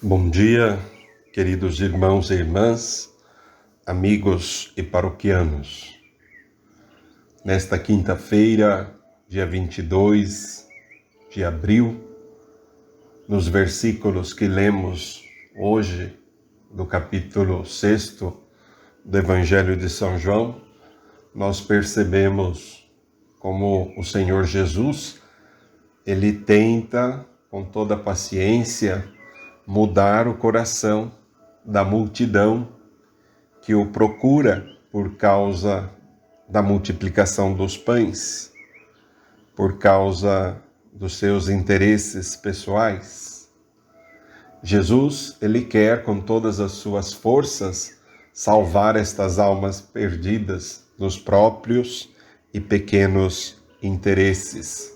Bom dia, queridos irmãos e irmãs, amigos e paroquianos. Nesta quinta-feira, dia 22 de abril, nos versículos que lemos hoje, do capítulo 6 do Evangelho de São João, nós percebemos como o Senhor Jesus, ele tenta, com toda paciência, mudar o coração da multidão que o procura por causa da multiplicação dos pães, por causa dos seus interesses pessoais. Jesus, ele quer com todas as suas forças salvar estas almas perdidas nos próprios e pequenos interesses.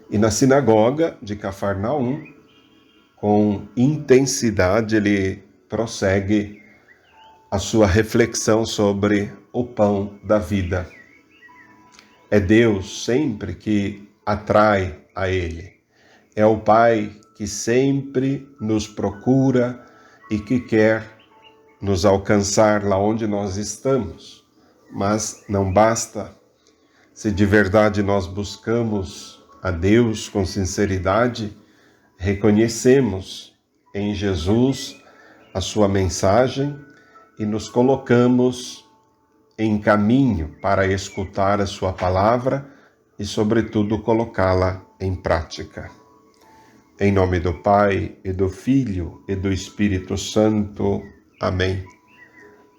E na sinagoga de Cafarnaum, com intensidade, ele prossegue a sua reflexão sobre o pão da vida. É Deus sempre que atrai a Ele. É o Pai que sempre nos procura e que quer nos alcançar lá onde nós estamos. Mas não basta. Se de verdade nós buscamos a Deus com sinceridade, reconhecemos em Jesus a sua mensagem e nos colocamos em caminho para escutar a sua palavra e, sobretudo, colocá-la em prática. Em nome do Pai, e do Filho, e do Espírito Santo. Amém.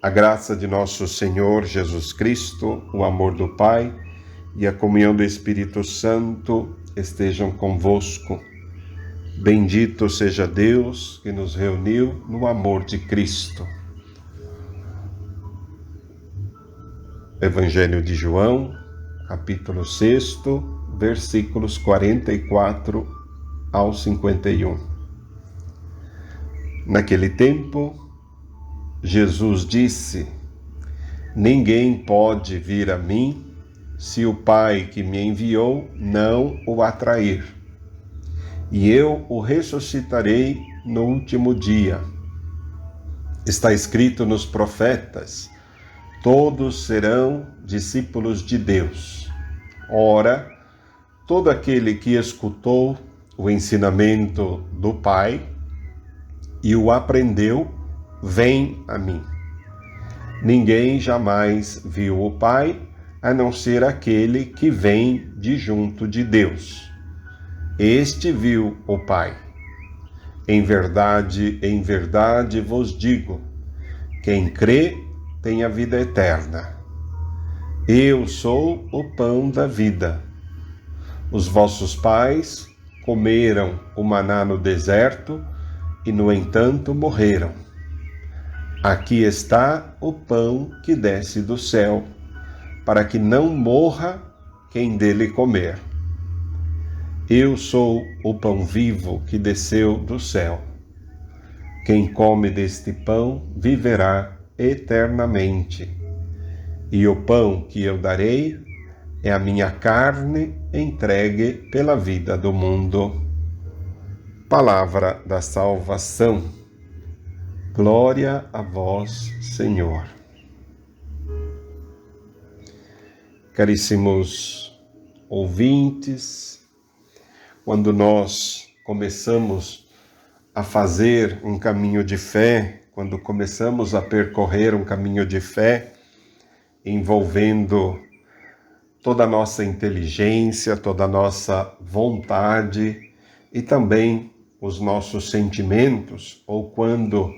A graça de nosso Senhor Jesus Cristo, o amor do Pai e a comunhão do Espírito Santo estejam convosco. Bendito seja Deus que nos reuniu no amor de Cristo. Evangelho de João, capítulo 6, versículos 44 ao 51. Naquele tempo, Jesus disse: Ninguém pode vir a mim se o Pai que me enviou não o atrair. E eu o ressuscitarei no último dia. Está escrito nos profetas: todos serão discípulos de Deus. Ora, todo aquele que escutou o ensinamento do Pai e o aprendeu, vem a mim. Ninguém jamais viu o Pai, a não ser aquele que vem de junto de Deus. Este viu o Pai. Em verdade vos digo, quem crê tem a vida eterna. Eu sou o pão da vida. Os vossos pais comeram o maná no deserto e, no entanto, morreram. Aqui está o pão que desce do céu, para que não morra quem dele comer. Eu sou o pão vivo que desceu do céu. Quem come deste pão viverá eternamente. E o pão que eu darei é a minha carne entregue pela vida do mundo. Palavra da salvação. Glória a vós, Senhor. Caríssimos ouvintes, quando nós começamos a fazer um caminho de fé, quando começamos a percorrer um caminho de fé, envolvendo toda a nossa inteligência, toda a nossa vontade e também os nossos sentimentos, ou quando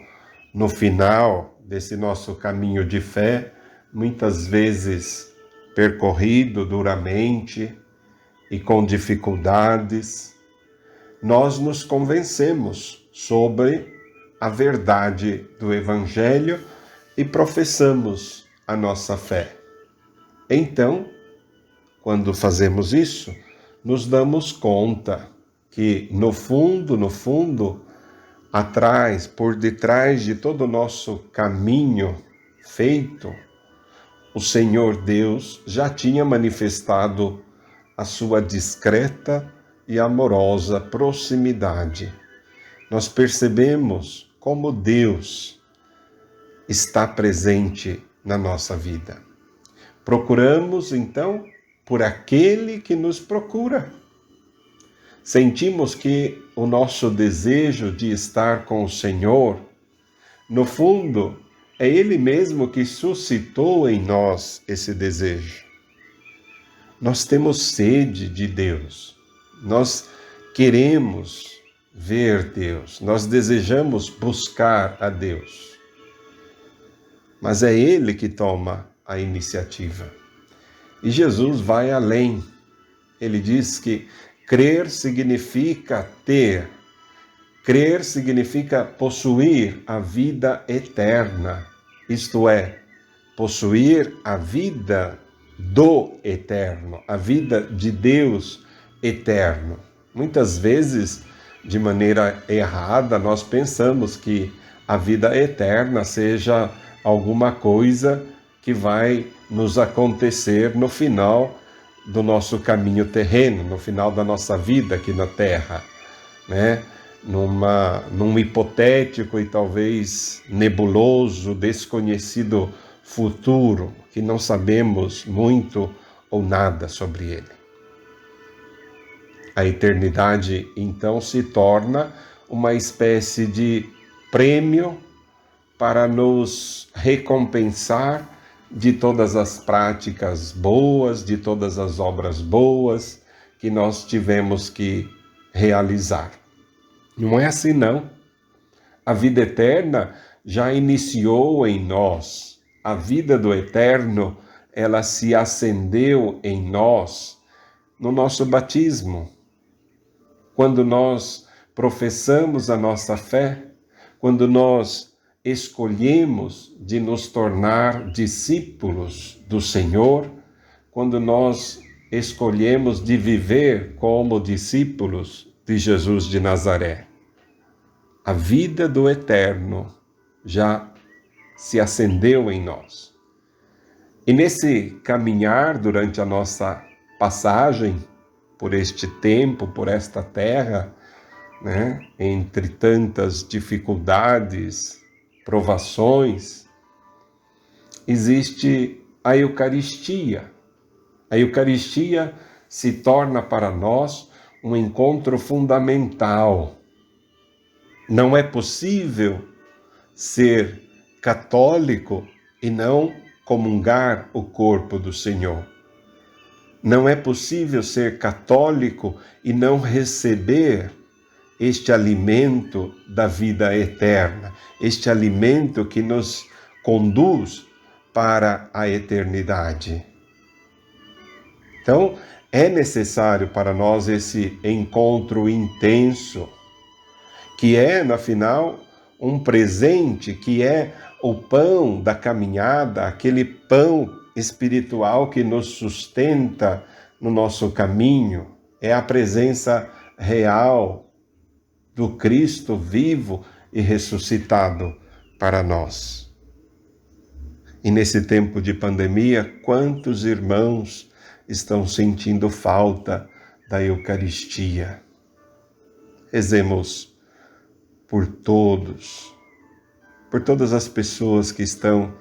no final desse nosso caminho de fé, muitas vezes percorrido duramente, e com dificuldades, nós nos convencemos sobre a verdade do Evangelho e professamos a nossa fé. Então, quando fazemos isso, nos damos conta que, no fundo, atrás, por detrás de todo o nosso caminho feito, o Senhor Deus já tinha manifestado a sua discreta e amorosa proximidade. nós percebemos como Deus está presente na nossa vida. Procuramos, então, por aquele que nos procura. Sentimos que o nosso desejo de estar com o Senhor, no fundo, é Ele mesmo que suscitou em nós esse desejo. Nós temos sede de Deus, nós queremos ver Deus, nós desejamos buscar a Deus. Mas é Ele que toma a iniciativa. E Jesus vai além. Ele diz que crer significa ter. Crer significa possuir a vida eterna. Isto é, possuir a vida do eterno, a vida de Deus eterno. Muitas vezes, de maneira errada, nós pensamos que a vida eterna seja alguma coisa que vai nos acontecer no final do nosso caminho terreno, no final da nossa vida aqui na Terra, né? Num hipotético e talvez nebuloso, desconhecido futuro, que não sabemos muito ou nada sobre ele. A eternidade, então, se torna uma espécie de prêmio para nos recompensar de todas as práticas boas, de todas as obras boas que nós tivemos que realizar. Não é assim, não. A vida eterna já iniciou em nós. A vida do eterno, ela se acendeu em nós no nosso batismo. Quando nós professamos a nossa fé, quando nós escolhemos de nos tornar discípulos do Senhor, quando nós escolhemos de viver como discípulos de Jesus de Nazaré. A vida do eterno já se acendeu em nós. E nesse caminhar durante a nossa passagem por este tempo, por esta terra, né, entre tantas dificuldades, provações, existe a Eucaristia. A Eucaristia se torna para nós um encontro fundamental. Não é possível ser católico e não comungar o corpo do Senhor. Não é possível ser católico e não receber este alimento da vida eterna, este alimento que nos conduz para a eternidade. Então, é necessário para nós esse encontro intenso, que é, no final, um presente, que é o pão da caminhada, aquele pão espiritual que nos sustenta no nosso caminho, é a presença real do Cristo vivo e ressuscitado para nós. E nesse tempo de pandemia, quantos irmãos estão sentindo falta da Eucaristia? Rezemos por todos, por todas as pessoas que estão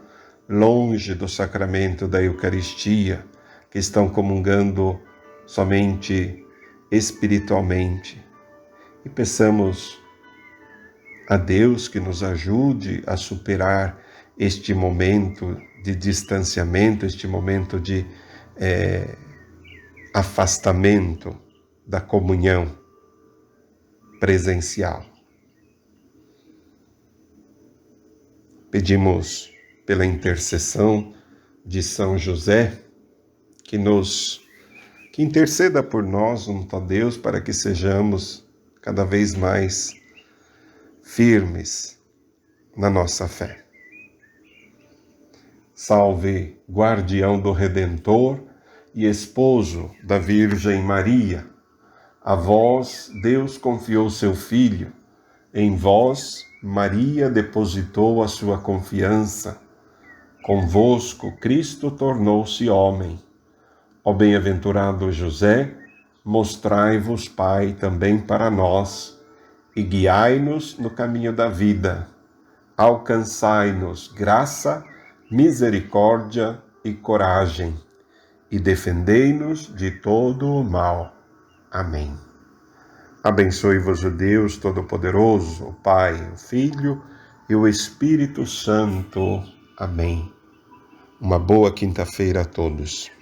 longe do sacramento da Eucaristia, que estão comungando somente espiritualmente. E peçamos a Deus que nos ajude a superar este momento de distanciamento, este momento de afastamento da comunhão presencial. Pedimos pela intercessão de São José que interceda por nós junto a Deus para que sejamos cada vez mais firmes na nossa fé. Salve, guardião do Redentor e esposo da Virgem Maria. A vós Deus confiou seu Filho, em vós Maria depositou a sua confiança. Convosco Cristo tornou-se homem. Ó bem-aventurado José, mostrai-vos, Pai, também para nós, e guiai-nos no caminho da vida. Alcançai-nos graça, misericórdia e coragem, e defendei-nos de todo o mal. Amém. Abençoe-vos o Deus Todo-Poderoso, o Pai, o Filho e o Espírito Santo. Amém. Uma boa quinta-feira a todos.